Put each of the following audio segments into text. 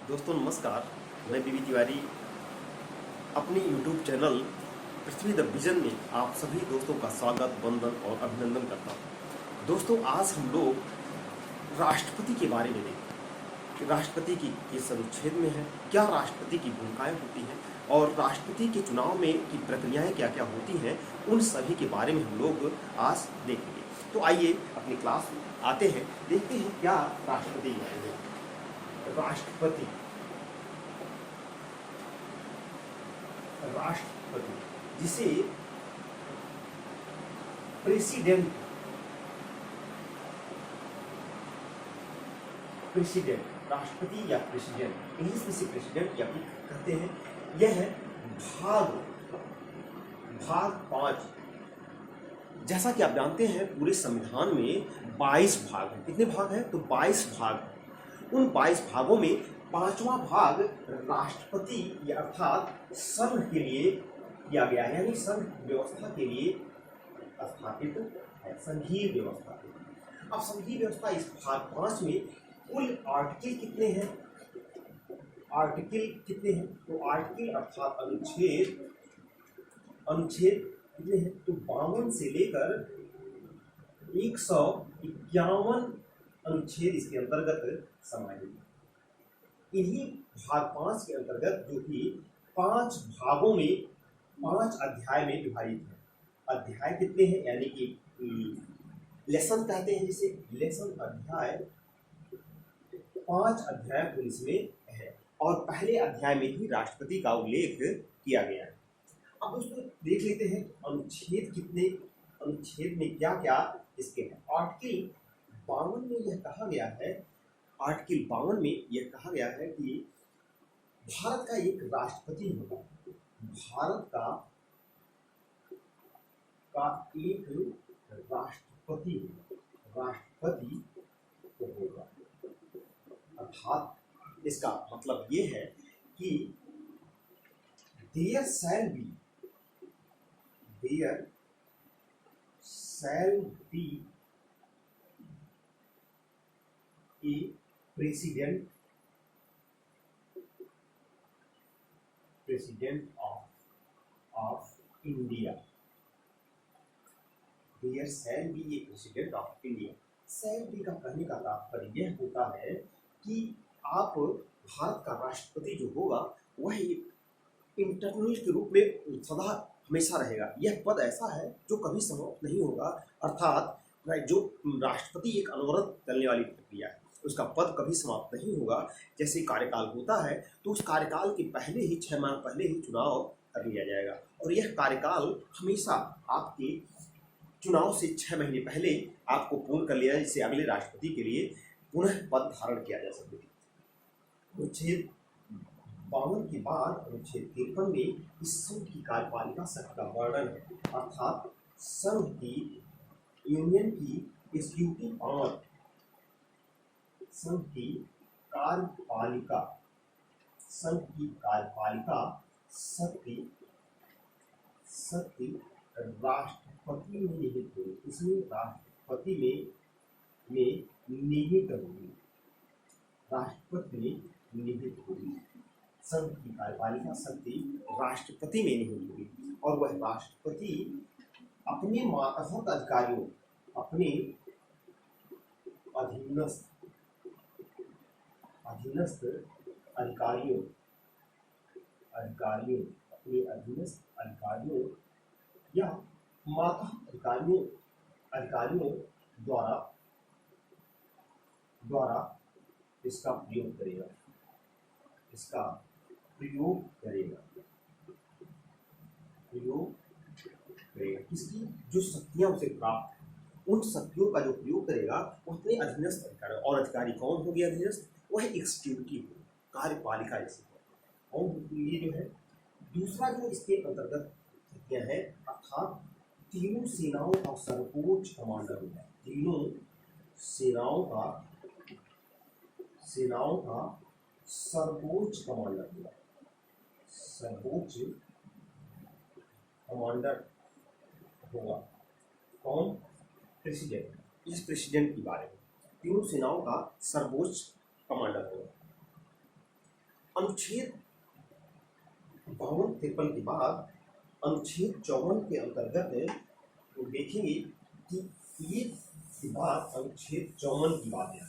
दोस्तों नमस्कार। मैं बीबी तिवारी अपने YouTube channel Prithvi the vision में आप सभी दोस्तों का स्वागत, वंदन और अभिनंदन करता हूँ। दोस्तों आज हम लोग राष्ट्रपति के बारे में देखें कि राष्ट्रपति की किस अनुच्छेद में है, क्या राष्ट्रपति की भूमिकाएं होती हैं और राष्ट्रपति के चुनाव में की प्रक्रियाएं क्या क्या होती हैं, उन सभी के बारे में हम लोग आज देखेंगे। तो आइए अपनी क्लास में आते हैं, देखते हैं क्या राष्ट्रपति है। राष्ट्रपति जिसे प्रेसिडेंट राष्ट्रपति या प्रेसिडेंट, इंग्लिश में से प्रेसिडेंट या भी कहते हैं। यह है भाग 5। जैसा कि आप जानते हैं पूरे संविधान में 22 भाग हैं। कितने भाग हैं? तो 22 भाग हैं। उन 22 भागों में 5वां भाग राष्ट्रपति या अर्थात संघ के लिए किया गया है, यानी संघ व्यवस्था के लिए स्थापित है, संघीय व्यवस्था। अब संघीय व्यवस्था इस भाग 5 में कुल आर्टिकल कितने हैं? तो आर्टिकल अर्थात अनुच्छेद कितने हैं? तो 52 से लेकर 151 अनुच्छेद इसके अंतर्गत समाहित है। इन्हीं भाग 5 के अंतर्गत, जो कि 5 भागों में 5 अध्याय में विभाजित है। अध्याय कितने हैं? यानी कि लेसन कहते हैं जिसे, लेसन अध्याय 5 अध्याय कुल इसमें है और पहले अध्याय में ही राष्ट्रपति का उल्लेख किया गया है। अब दोस्तों देख लेते हैं अनुच्छेद कितने, अनुच्छेद में क्या क्या इसके हैं। आर्टिकल 52 में यह कहा गया है, आर्टिकल 52 में यह कहा गया है कि भारत का एक राष्ट्रपति होगा। भारत का एक राष्ट्रपति होगा। अर्थात इसका मतलब ये है कि there shall be a president of India. There shall be a president of India. Shall be का कहने का तात्पर्य यह होता है कि आप भारत का राष्ट्रपति जो होगा वह एक इंटरनल के रूप में सदा हमेशा रहेगा। यह पद ऐसा है जो कभी समाप्त नहीं होगा। अर्थात जो राष्ट्रपति एक अनवरत चलने वाली प्रक्रिया है, उसका पद कभी समाप्त नहीं होगा। जैसे कार्यकाल होता है तो उस कार्यकाल के पहले ही 6 माह पहले ही चुनाव कर लिया जाएगा और यह कार्यकाल हमेशा आपके चुनाव से 6 महीने पहले आपको पूर्ण कर लिया जाए, जिससे अगले राष्ट्रपति के लिए पुनः पद धारण किया जा सके। अनुच्छेद 52 के बाद अनुच्छेद 53 में इस संघ की कार्यपालिका शक्ति का वर्णन है। अर्थात संघ की, यूनियन की एग्जीक्यूटिव पावर, संघ की कार्यपालिका शक्ति राष्ट्रपति में निहित होगी। इसमें राष्ट्रपति में निहित होगी। संघ की कार्यपालिका शक्ति राष्ट्रपति में निहित होगी और वह राष्ट्रपति अपने मातहत अधिकारियों, अपने अधीनस्थ अधिकारियों या मातहत अधिकारियों द्वारा इसका प्रयोग करेगा। किसकी जो शक्तियां उसे प्राप्त है, उन शक्तियों का जो प्रयोग करेगा वो अपने अधीनस्थ अधिकारी। और अधिकारी कौन हो गया अधीनस्थ? वह एग्जीक्यूटिव कार्यपालिका जैसे कौन, ये जो है। दूसरा जो इसके अंतर्गत शक्तियां है, अर्थात तीनों सेनाओं का सर्वोच्च कमांडर होता है। तीनों सेनाओं का सर्वोच्च कमांडर होगा। कौन? प्रेसिडेंट। इस प्रेसिडेंट के बारे में तीनों सेनाओं का सर्वोच्च कमांडर होगा। अनुच्छेद 52-53 के बाद अनुच्छेद 54 के अंतर्गत तो देखेंगे कि ये बात अनुच्छेद 54 की बात है।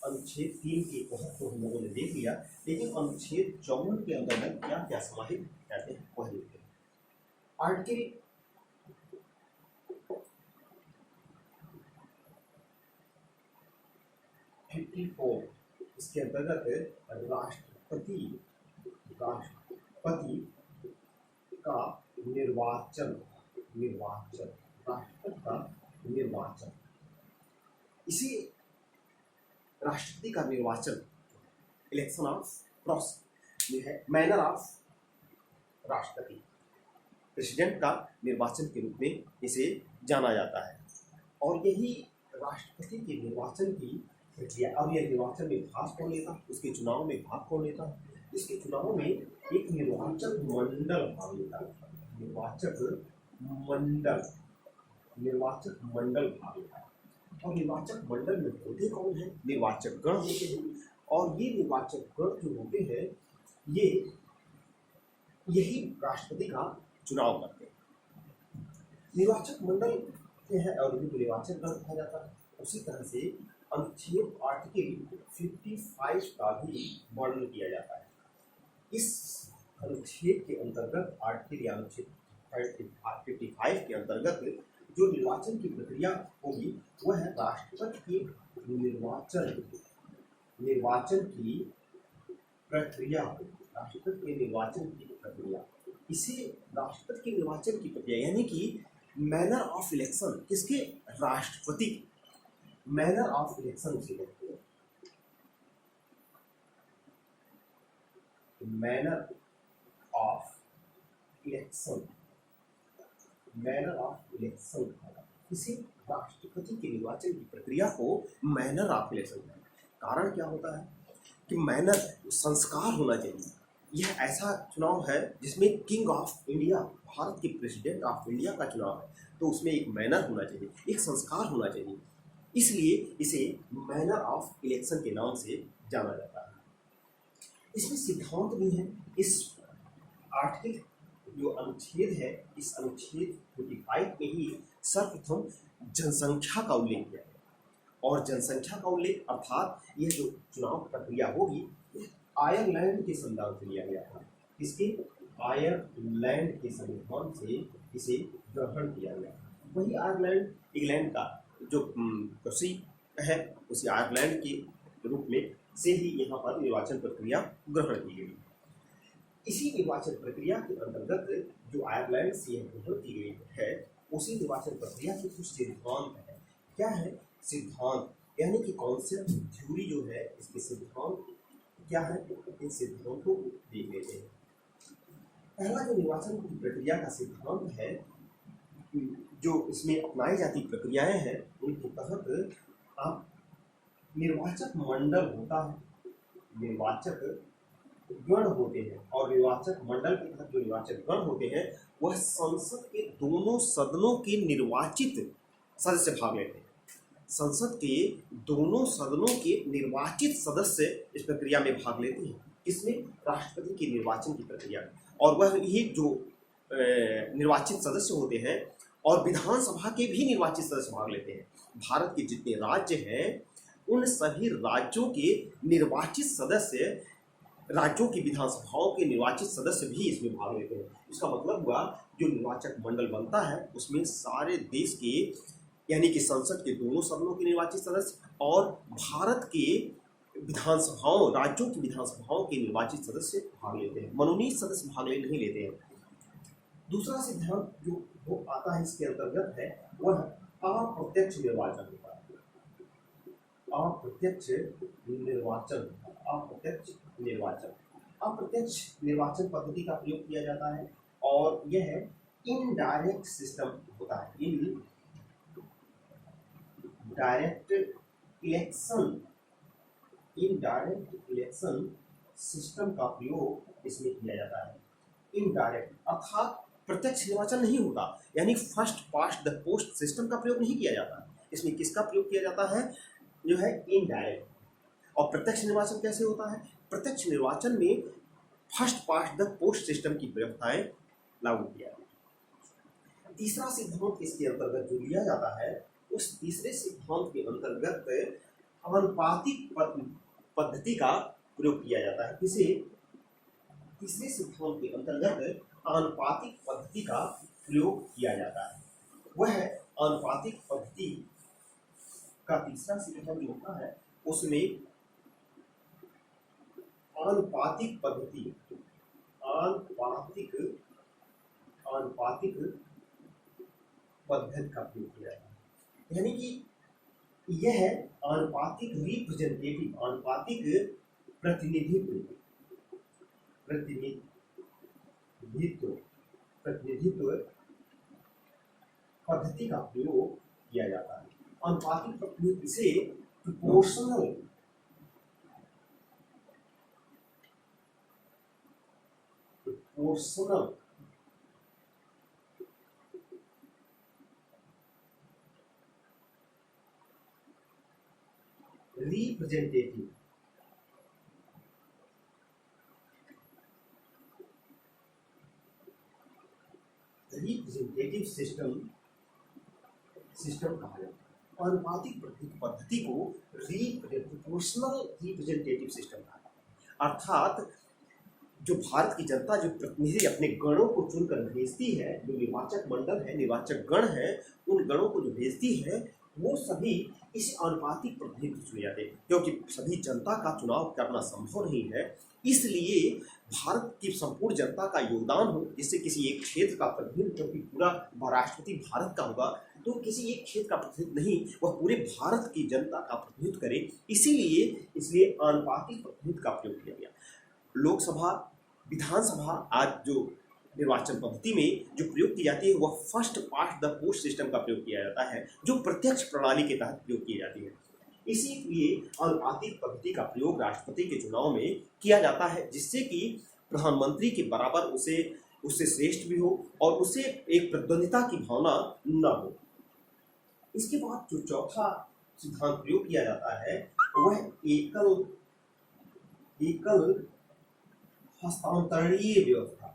अनुच्छेद 3 के तहत तो हम लोगों ने देख लिया, लेकिन अनुच्छेद 54 के अंतर्गत क्या क्या समाहित कहते हैं वह देखते हैं। आर्टिकल 54 इसके अंतर्गत राष्ट्रपति का निर्वाचन राष्ट्रपति का निर्वाचन, इसी राष्ट्रपति का निर्वाचन इलेक्शन ऑफ प्रोसेस ये है मैनर ऑफ राष्ट्रपति प्रेसिडेंट का निर्वाचन के रूप में इसे जाना जाता है। और यही राष्ट्रपति के निर्वाचन की प्रक्रिया। अब यह निर्वाचन में भाग कौन लेता, उसके चुनाव में भाग कौन लेता, इसके चुनाव में एक निर्वाचक मंडल भाग लेता है। निर्वाचक मंडल भाग लेता है। और निर्वाचक मंडल में होते कौन है, निर्वाचक गण होते हैं। और ये निर्वाचक गण जो होते हैं ये यही राष्ट्रपति का चुनाव करते हैं। निर्वाचक मंडल है और इनको निर्वाचक गण कहा जाता है। उसी तरह से अनुच्छेद आर्टिकल 55 का भी वर्णन किया जाता है। इस अनुच्छेद के अंतर्गत आर्टिकल या अनुच्छेद 55 के अंतर्गत जो निर्वाचन की प्रक्रिया होगी वह है राष्ट्रपति की निर्वाचन की प्रक्रिया। राष्ट्रपति के निर्वाचन की प्रक्रिया, इसे राष्ट्रपति के निर्वाचन की प्रक्रिया यानी कि मैनर ऑफ इलेक्शन, किसके, राष्ट्रपति मैनर ऑफ इलेक्शन उसे कहते हैं। मैनर ऑफ इलेक्शन किसी राष्ट्रपति के निर्वाचन की प्रक्रिया को मैनर ऑफ इलेक्शन कहते हैं। कारण क्या होता है कि मैनर संस्कार होना चाहिए। यह ऐसा चुनाव है जिसमें किंग ऑफ इंडिया, भारत के प्रेसिडेंट ऑफ इंडिया का चुनाव है, तो उसमें एक मैनर होना चाहिए, एक संस्कार होना चाहिए। इसलिए इसे मैनर ऑफ इलेक्शन के नाम से जाना जाता है। इसमें सिद्धांत भी है। इस आर्टिकल जो अनुच्छेद है, इस अनुच्छेद 55 में ही सर्वप्रथम जनसंख्या का उल्लेख किया है। और जनसंख्या का उल्लेख अर्थात यह जो चुनाव प्रक्रिया होगी आयरलैंड के संविधान से लिया गया था। इसके आयरलैंड के संविधान से इसे ग्रहण किया गया। वही आयरलैंड इंग्लैंड का जो कृषि है उसी आयरलैंड के रूप में से ही यहाँ पर निर्वाचन प्रक्रिया ग्रहण की गई। इसी निर्वाचन प्रक्रिया के अंतर्गत जो आयरलैंड से यह ग्रहण की गई है उसी निर्वाचन प्रक्रिया के कुछ सिद्धांत है। क्या है सिद्धांत, यानी कि कॉन्सेप्ट थ्योरी जो है, इसके सिद्धांत क्या है, इन सिद्धांतों को देख लेते हैं। पहला जो निर्वाचन की प्रक्रिया का सिद्धांत है, जो इसमें अपनाई जाती प्रक्रियाएं हैं उनके तहत आप निर्वाचक मंडल होता है, निर्वाचक गण होते हैं। और निर्वाचक मंडल के तहत जो निर्वाचक गण होते हैं वह संसद के दोनों सदनों के निर्वाचित सदस्य भाग लेते हैं। संसद के दोनों सदनों के निर्वाचित सदस्य इस प्रक्रिया में भाग लेते हैं। इसमें राष्ट्रपति के निर्वाचन की प्रक्रिया, और वह ये जो निर्वाचित सदस्य होते हैं और विधानसभा के भी निर्वाचित सदस्य भाग लेते हैं। भारत के जितने राज्य हैं उन सभी राज्यों के निर्वाचित सदस्य, राज्यों की विधानसभाओं के निर्वाचित सदस्य भी इसमें भाग लेते हैं। इसका मतलब हुआ जो निर्वाचक मंडल बनता है उसमें सारे देश के यानी कि संसद के दोनों सदनों के निर्वाचित सदस्य और भारत के विधानसभाओं, राज्यों की विधानसभाओं के निर्वाचित सदस्य भाग लेते हैं। मनोनीत सदस्य भाग नहीं लेते हैं। दूसरा सिद्धांत जो वो आता है इसके अंतर्गत है वह अप्रत्यक्ष निर्वाचन होता है। अप्रत्यक्ष निर्वाचन पद्धति का प्रयोग किया जाता है और यह इनडायरेक्ट सिस्टम होता है। इनडायरेक्ट इलेक्शन सिस्टम का प्रयोग इसमें किया जाता है। इनडायरेक्ट अर्थात प्रत्यक्ष निर्वाचन नहीं होता, यानी first past the post system का प्रयोग नहीं किया जाता। इसमें किसका प्रयोग किया जाता है, जो है इनडायरेक्ट। और प्रत्यक्ष निर्वाचन कैसे होता है, प्रत्यक्ष निर्वाचन में first past the post system की व्यवस्थाएं लागू किया है। तीसरा सिद्धांत इसके अंतर्गत जो लिया जाता है, उस तीसरे सिद्धांत के अंतर्गत आनुपातिक पद्धति का प्रयोग किया जाता है। किसे? तीसरे सिद्धांत के अंतर्गत आनुपातिक पद्धति का प्रयोग किया जाता है। वह आनुपातिक पद्धति का तीसरा सिद्धांत जो होता है, उसमें आनुपातिक पद्धति का प्रयोग किया जाता है। यानी कि यह आनुपातिक रिप्रेजेंटेटिव, आनुपातिक प्रतिनिधित्व पद्धति का प्रयोग किया जाता है। आनुपातिक प्रतिनिधित्व से प्रोपोर्शनल रिप्रेजेंटेटिव सिस्टम कहा जाता है। आनुपातिक पद्धति को प्रोपोर्शनल रिप्रेजेंटेटिव सिस्टम कहा जाता है। अर्थात जो भारत की जनता जो प्रतिनिधि अपने गणों को चुनकर भेजती है, जो निर्वाचक मंडल है, निर्वाचक गण है, उन गणों को जो भेजती है, वो सभी इस आनुपातिक प्रतिनिधित्व चुने जाते हैं। क्योंकि सभी जनता का चुनाव करना संभव नहीं है, इसलिए भारत की संपूर्ण जनता का योगदान हो, जिससे किसी एक क्षेत्र का प्रतिनिधित्व, क्योंकि पूरा राष्ट्रपति भारत का होगा, तो किसी एक क्षेत्र का प्रतिनिधित्व नहीं, वह पूरे भारत की जनता का प्रतिनिधित्व करे। इसलिए आनुपातिक प्रतिनिधित्व का प्रयोग किया गया। लोकसभा, विधानसभा आज जो निर्वाचन पद्धति में जो प्रयोग की जाती है, वह first past the post system का प्रयोग किया जाता है, जो प्रत्यक्ष प्रणाली के तहत प्रयोग की जाती है। इसीलिए आनुपातिक पद्धति का प्रयोग राष्ट्रपति के चुनाव में किया जाता है, जिससे कि प्रधानमंत्री के बराबर उससे श्रेष्ठ भी हो और उसे एक प्रतिद्वंदिता की भावना न हो। इसके बाद जो चौथा सिद्धांत प्रयोग किया जाता है, वह एकल हस्तांतरणीय व्यवस्था,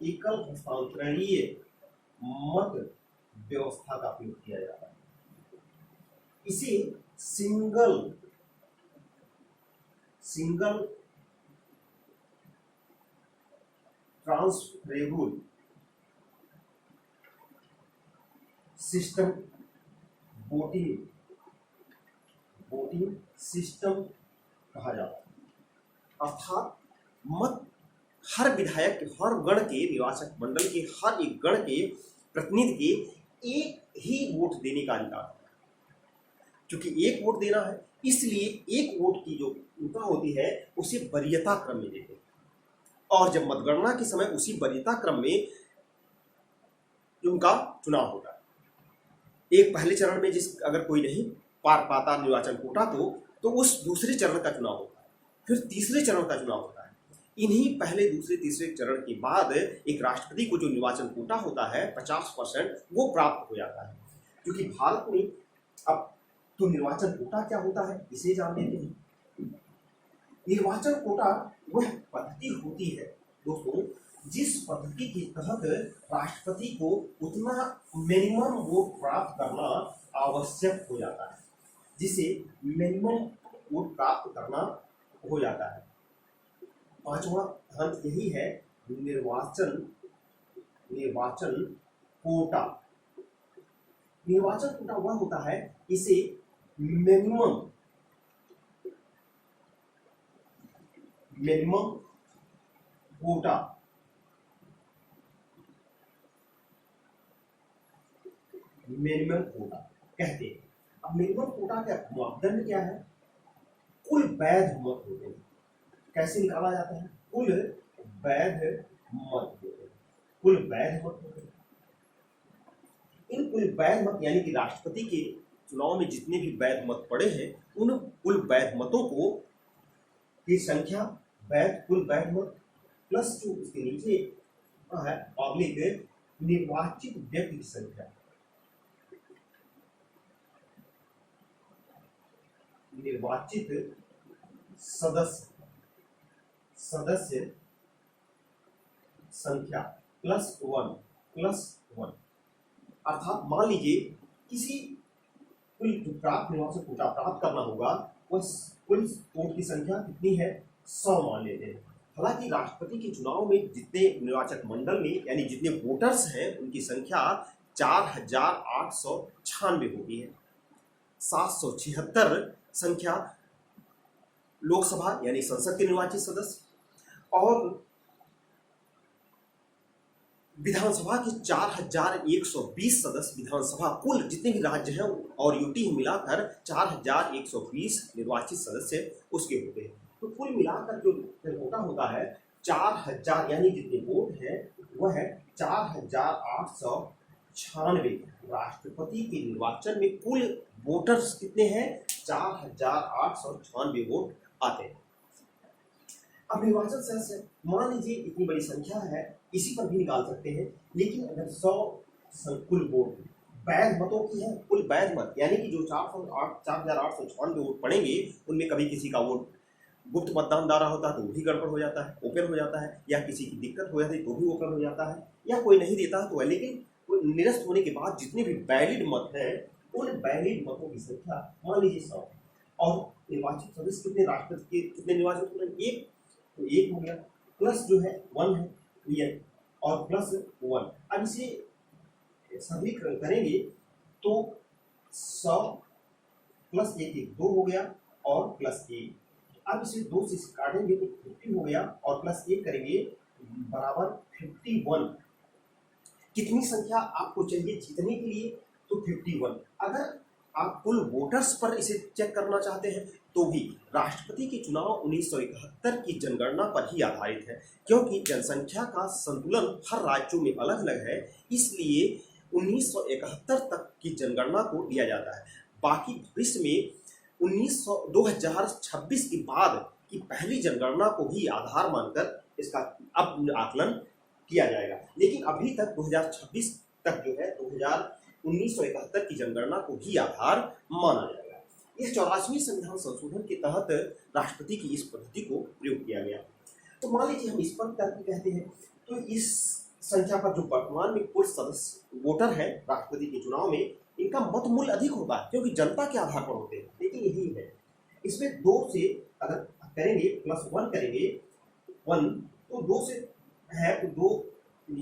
एकल हस्तांतरणीय मत व्यवस्था का प्रयोग किया जाता है। इसे single transferable system voting system कहा जाता है। अर्थात मत हर विधायक के, हर गण के, निर्वाचक मंडल के हर एक गण के प्रतिनिधि के एक ही वोट देने का अधिकार है। क्योंकि एक वोट देना है, इसलिए एक वोट की जो क्षमता होती है, उसे वरीयता क्रम में देते हैं। और जब मतगणना के समय उसी वरीयता क्रम में उनका चुनाव होता है। एक पहले चरण में अगर कोई नहीं पार पाता निर्वाचन कोटा को, तो उस दूसरे चरण का चुनाव होता है, फिर तीसरे चरण का चुनाव होता है। इन्हीं पहले, दूसरे, तीसरे चरण के बाद एक राष्ट्रपति को जो निर्वाचन कोटा होता है 50%, वो प्राप्त हो जाता है। क्योंकि भारत में अब तो निर्वाचन कोटा क्या होता है, इसे जान लेते हैं। निर्वाचन कोटा वह पद्धति होती है दोस्तों, जिस पद्धति के तहत राष्ट्रपति को उतना मिनिमम वोट प्राप्त करना आवश्यक हो जाता है, जिसे मिनिमम वोट प्राप्त करना हो जाता है। पांचवा सिद्धांत यही है, निर्वाचन कोटा। निर्वाचन कोटा वह होता है, इसे मिनिमम कोटा कहते हैं। अब मिनिमम कोटा का मापदंड क्या है? कुल वैध मत होते हैं। कैसे निकाला जाता है? कुल वैध मत होते हैं। इन कुल वैध मत यानी कि राष्ट्रपति के चुनाव में जितने भी वैध मत पड़े हैं, उन कुल वैध मतों को की संख्या, कुल वैध मत प्लस जो उसके नीचे है ऑब्लिक निर्वाचित व्यक्ति की संख्या, निर्वाचित सदस्य सदस्य संख्या +1 अर्थात मान लीजिए किसी कुल जो प्राप्त निर्वाचन कोटा प्राप्त करना होगा वह कुल वोट की संख्या कितनी है, 100 मान लेते हैं। हालांकि राष्ट्रपति के चुनाव में जितने निर्वाचक मंडल में यानी जितने वोटर्स हैं उनकी संख्या 4896 होती है। 776 संख्या लोकसभा यानी संसद के निर्वाचित सदस्य और विधानसभा के 4120 सदस्य, विधानसभा कुल जितने भी राज्य हैं और यूटी मिलाकर 4120 निर्वाचित सदस्य उसके होते हैं। तो कुल मिलाकर जो कोटा होता है 4000 यानी जितने वोट है वह है 4896। राष्ट्रपति के निर्वाचन में कुल वोटर्स कितने हैं, 4896 वोट आते हैं। अब निर्वाचन सदस्य मान लीजिए इतनी बड़ी संख्या है, इसी पर भी निकाल सकते हैं, लेकिन अगर 100 कुल वोट वैध मतों की है, कुल वैध मत यानी कि जो 4896 वोट पड़ेंगे उनमें कभी किसी का वोट गुप्त मतदान द्वारा होता है तो वो भी गड़बड़ हो जाता है, ओपन हो जाता है, या किसी की दिक्कत हो जाती है तो भी ओपन हो जाता है, या कोई नहीं देता है तो है। लेकिन निरस्त होने के बाद जितने भी वैलिड मत हैं उन वैलिड मतों की संख्या मान लीजिए 100 और निर्वाचित सदस्य कितने, राष्ट्रपति के कितने निर्वाचित हो रहे हैं, 1 तो 1 हो गया, प्लस जो है 1 है ये और +1। अब इसे सभी करेंगे तो 100 + 1 2 हो गया और +1। अब इसे 2 से काटेंगे तो 50 हो गया और +1 करेंगे बराबर 51। कितनी संख्या आपको चाहिए जीतने के लिए, तो 51। अगर आप कुल वोटर्स पर इसे चेक करना चाहते हैं तो भी राष्ट्रपति के चुनाव 1971 की जनगणना पर ही आधारित है, क्योंकि जनसंख्या का संतुलन हर राज्यों में अलग अलग है, इसलिए 1971 तक की जनगणना को लिया जाता है। बाकी भविष्य में 2026 के बाद की पहली जनगणना को ही आधार मानकर इसका अब आकलन किया जाएगा, लेकिन अभी तक 2026 तक जो है 1971 की जनगणना को ही आधार माना जाएगा। इस 84वें संविधान संशोधन के तहत राष्ट्रपति की इस पद्धति को प्रयोग किया गया। तो मान लीजिए हम इस पर तर्क कहते हैं, तो इस संख्या पर जो वर्तमान में कुल सदस्य वोटर है राष्ट्रपति के चुनाव में, इनका मत मूल्य अधिक होगा क्योंकि जनता के आधार पर होते हैं, लेकिन यही है इसमें 2 से अगर करेंगे +1 करेंगे 1 तो 2 से है तो 2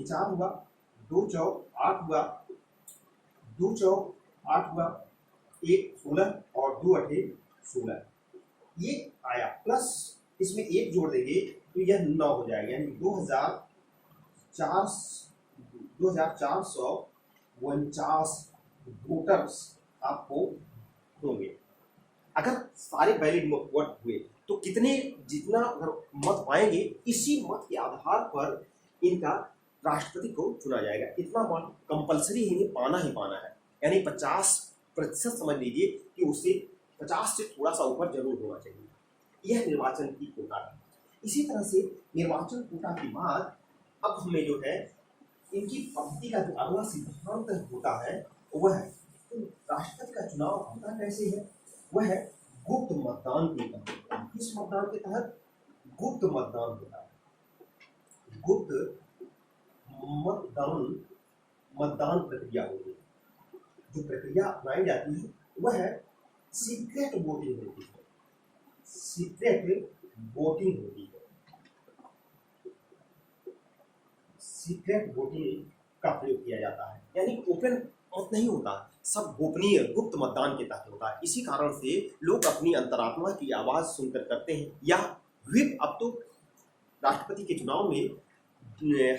4 हुआ, 2 चौक 8 हुआ, 2 चौक 8 हुआ, 1 16 और 2 8 16 ये आया, प्लस इसमें 1 जोड़ देंगे तो यह 9 हो जाएगा, यानी 2449 वोटर्स आपको होंगे। अगर सारे वैलिड वोट हुए तो कितने जितना अगर मत पाएंगे इसी मत के आधार पर इनका राष्ट्रपति को चुना जाएगा। इतना मत कंपलसरी है, पाना ही पाना है, यानी 50% समझ लीजिए कि उससे 50 से थोड़ा सा ऊपर जरूर होना चाहिए। यह निर्वाचन की कोटा है। इसी तरह से निर्वाचन कोटा के बाद अब हमें जो है इनकी पद्धति का जो अगला सिद्धांत होता है वह है तो राष्ट्रपति का चुनाव होता कैसे है, वह है गुप्त मतदान के तहत। किस मतदान के तहत, गुप्त मतदान होता है। गुप्त मतदान प्रक्रिया होती है। जो प्रक्रिया अपनाई जाती है वह है सीक्रेट वोटिंग होती है। सीक्रेट वोटिंग होती है। सीक्रेट वोटिंग का प्रयोग किया जाता है, यानी ओपन मत नहीं होता, सब गोपनीय गुप्त मतदान के तहत होता है। इसी कारण से लोग अपनी अंतरात्मा की आवाज सुनकर करते हैं, या व्हिप, अब तो राष्ट्रपति के चुनाव में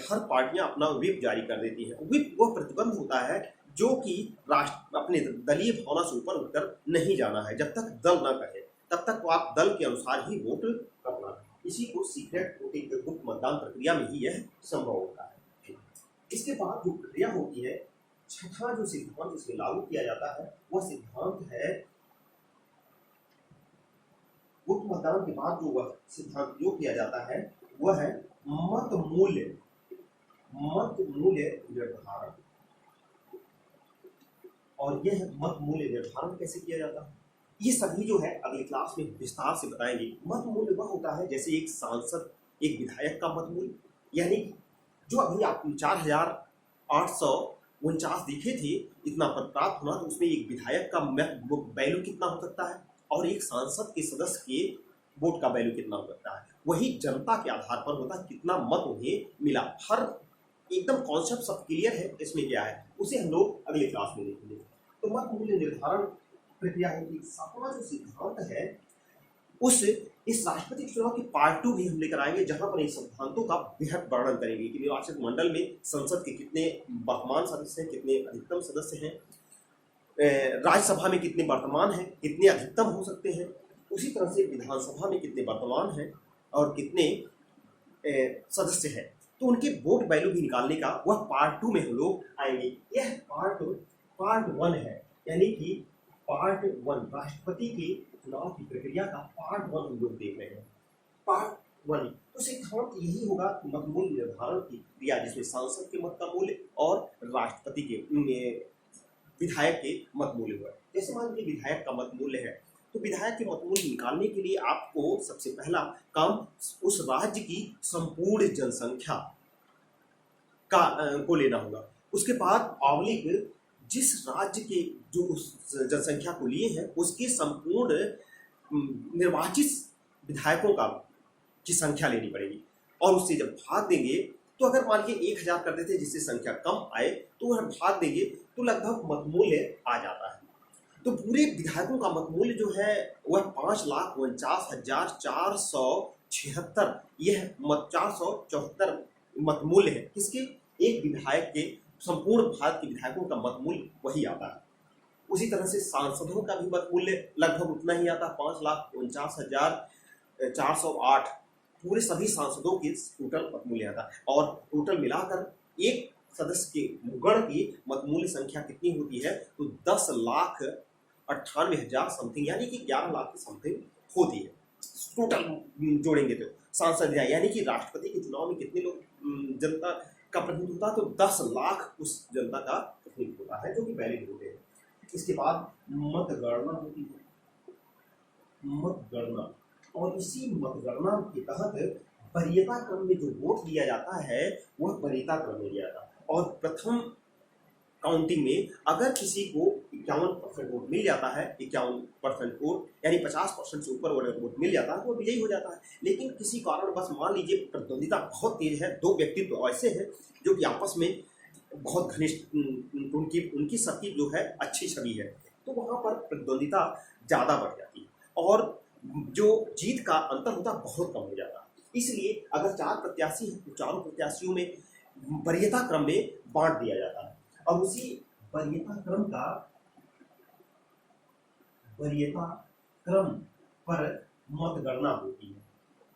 हर पार्टियां अपना व्हिप जारी कर देती है। व्हिप वह प्रतिबंध होता है जो कि राष्ट्र अपने दलीय भावना से ऊपर उठकर नहीं जाना है। जब तक दल न कहे तब तक तो आप दल के अनुसार ही वोट करना है। इसी को सीक्रेट वोटिंग के गुप्त मतदान प्रक्रिया में ही यह संभव होता है। इसके बाद जो प्रक्रिया होती है, छठा जो सिद्धांत इसमें लागू किया जाता है वह सिद्धांत है, गुप्त मतदान के बाद जो वह सिद्धांत प्रयोग किया जाता है वह है मत मूल्य निर्धारण। और यह मत मूल्य निर्धारण कैसे किया जाता है, ये सभी जो है अगले क्लास में विस्तार से बताएंगे। मत मूल्य वह होता है जैसे एक सांसद, एक विधायक का मत मूल्य, यानी जो अभी आप 4,849 देखे थे इतना पद प्राप्त होना, तो उसमें एक विधायक का वैल्यू कितना हो सकता है और एक सांसद के सदस्य के वोट का वैल्यू कितना हो सकता है। वही जनता के आधार पर होता है कितना मत उन्हें मिला। हर एकदम कॉन्सेप्ट सब क्लियर है, इसमें क्या है उसे हम लोग अगले क्लास में देखेंगे। तो मत मूल्य निर्धारण प्रक्रिया की सातवां जो सिद्धांत है उस इस राष्ट्रपति चुनाव की पार्ट 2 भी हम लेकर आएंगे, जहां पर इन सिद्धांतों का बेहद वर्णन करेंगे कि निर्वाचन मंडल में संसद के कितने वर्तमान सदस्य हैं, कितने अधिकतम सदस्य हैं, राज्यसभा में कितने वर्तमान हैं, कितने अधिकतम हो सकते हैं, उसी तरह से विधानसभा में कितने वर्तमान हैं और कितने सदस्य हैं। तो उनके वोट वैल्यू भी निकालने का वह पार्ट 2 में हम लोग आएंगे। यह पार्ट 1 है, यानी कि पार्ट 1 राष्ट्रपति के चुनाव की प्रक्रिया का पार्ट 1 हम लोग देख रहे हैं। पार्ट 1 तो सिद्धांत यही होगा कि मत मूल्य निर्धारण की क्रिया, जिसमें सांसद के मत का मूल्य और राष्ट्रपति के विधायक के मत मूल्य हुआ। जैसे मान लीजिए विधायक का मत मूल्य है, तो विधायक के मत मूल्य निकालने के लिए आपको सबसे पहला काम उस राज्य की संपूर्ण जनसंख्या को लेना होगा। उसके बाद ऑब्लिक जिस राज्य के जो उस जनसंख्या को लिए हैं उसके संपूर्ण निर्वाचित विधायकों की संख्या लेनी पड़ेगी, और उससे जब भाग देंगे तो अगर मान लीजिए 1000 कर देते जिससे संख्या कम आए तो वह भाग देंगे तो लगभग मत मूल्य आ जाता है। तो पूरे विधायकों का मत मूल्य जो है वह 5,49,476 यह 474 मत मूल्य है। किसके? एक विधायक के संपूर्ण भारत के विधायकों का मत मूल्य वही आता है। उसी तरह से सांसदों का भी मत मूल्य लगभग उतना ही आता है, 5,49,408 पूरे सभी सांसदों के टोटल मत मूल्य आता है। और टोटल मिलाकर एक सदस्य के गण की मत मूल्य संख्या कितनी होती है, तो 10,98,000 समथिंग, यानी कि 11 लाख की समथिंग होती है टोटल जोड़ेंगे तो। सांसद यानी कि राष्ट्रपति के चुनाव में कितने लोग जनता का प्रतिनिधित्व होता है, तो 10 लाख उस जनता का प्रतिनिधित्व होता है जो कि वैलिड वोट है। इसके बाद मतगणना होती है, मतगणना, और इसी मतगणना के तहत वरीयता क्रम में जो वोट दिया जाता है वह वरीयता क्रम में दिया जाता है। और प्रथम काउंटिंग में अगर किसी को 51% वोट मिल जाता है, 51% वोट यानी 50% से ऊपर वोट मिल जाता है तो वो विजयी हो जाता है। लेकिन किसी कारण बस मान लीजिए प्रतिद्वंदिता बहुत तेज है, दो व्यक्तित्व ऐसे हैं जो कि आपस में बहुत घनिष्ठ, उनकी सबकी जो है अच्छी छवि है, तो वहाँ पर प्रतिद्वंदिता ज़्यादा बढ़ जाती है और जो जीत का अंतर होता है बहुत कम हो जाता है। इसलिए अगर 4 प्रत्याशी हैं तो चारों प्रत्याशियों में वरीयता क्रम में बांट दिया जाता है और उसी वरीयता क्रम पर मतगणना होती है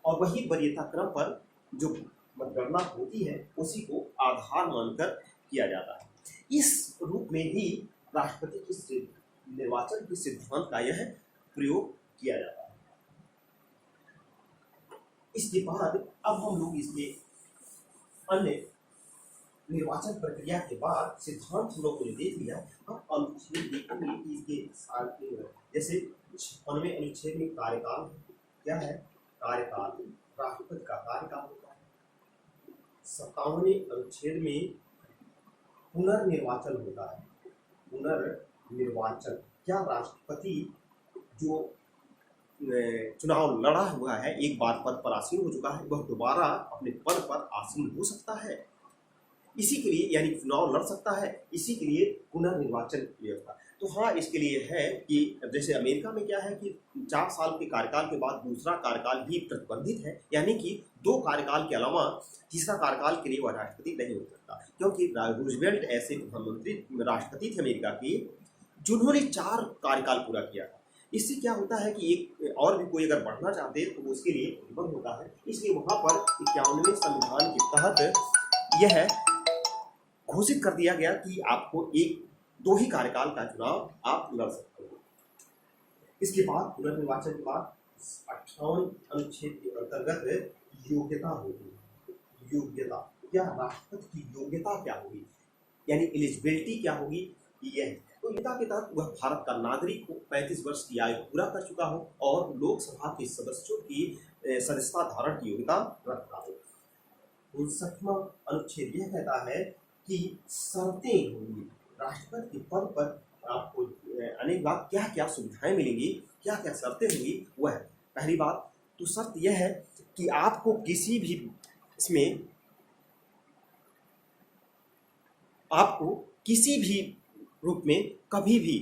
और वही वरीयता क्रम पर जो मतगणना होती है उसी को आधार मानकर किया जाता है। इस रूप में ही राष्ट्रपति के निर्वाचन के सिद्धांत का यह प्रयोग किया जाता है। इसके बाद अब हम लोग इसके अन्य निर्वाचन प्रक्रिया के बाद सिद्धांत हम लोगों ने देख लिया। अब अनुच्छेद देखेंगे कि इसके साथ जैसे 56वें अनुच्छेद में कार्यकाल क्या है, कार्यकाल राष्ट्रपति का कार्यकाल होता है। 57वें अनुच्छेद में पुनर्निर्वाचन होता है। पुनर्निर्वाचन क्या राष्ट्रपति जो चुनाव लड़ा हुआ है, एक बार पद पर आसीन हो चुका है, वह दोबारा अपने पद पर आसीन हो सकता है, इसी के लिए यानी चुनाव लड़ सकता है, इसी के लिए पुनर्निर्वाचन व्यवस्था। तो हाँ, इसके लिए है कि जैसे अमेरिका में क्या है कि 4 साल के कार्यकाल के बाद दूसरा कार्यकाल भी प्रतिबंधित है, यानी कि 2 कार्यकाल के अलावा तीसरा कार्यकाल के लिए वह राष्ट्रपति नहीं हो सकता, क्योंकि रूजवेल्ट ऐसे प्रधानमंत्री राष्ट्रपति थे अमेरिका के जिन्होंने 4 कार्यकाल पूरा किया। इससे क्या होता है कि एक और भी कोई अगर बढ़ना चाहते तो उसके लिए प्रतिबंध होता है। इसलिए वहाँ पर 51वें संविधान के तहत यह घोषित कर दिया गया कि आपको 2 ही कार्यकाल का चुनाव आप लड़ सकते हो। इसके बाद पुनर्निर्वाचन के बाद 58 अनुच्छेद के अंतर्गत योग्यता होगी। योग्यता क्या, राष्ट्रपति की योग्यता क्या होगी, यानी एलिजिबिलिटी क्या होगी, यह तो योग्यता के तहत वह भारत का नागरिक हो, 35 वर्ष की आयु पूरा कर चुका हो और लोकसभा के सदस्यों की सदस्यता धारण की योग्यता रखता हो। 59वां अनुच्छेद यह कहता है कि शर्तें होंगी राष्ट्रपति के पद पर, आपको अनेक बार क्या क्या सुविधाएं मिलेंगी, क्या क्या शर्तें होंगी वह है। पहली बात तो शर्त यह है कि आपको किसी भी इसमें आपको किसी भी रूप में कभी भी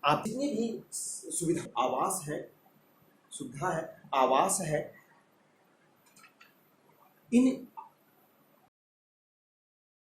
आप जितनी भी सुविधा, आवास है, सुविधा है, आवास है, इन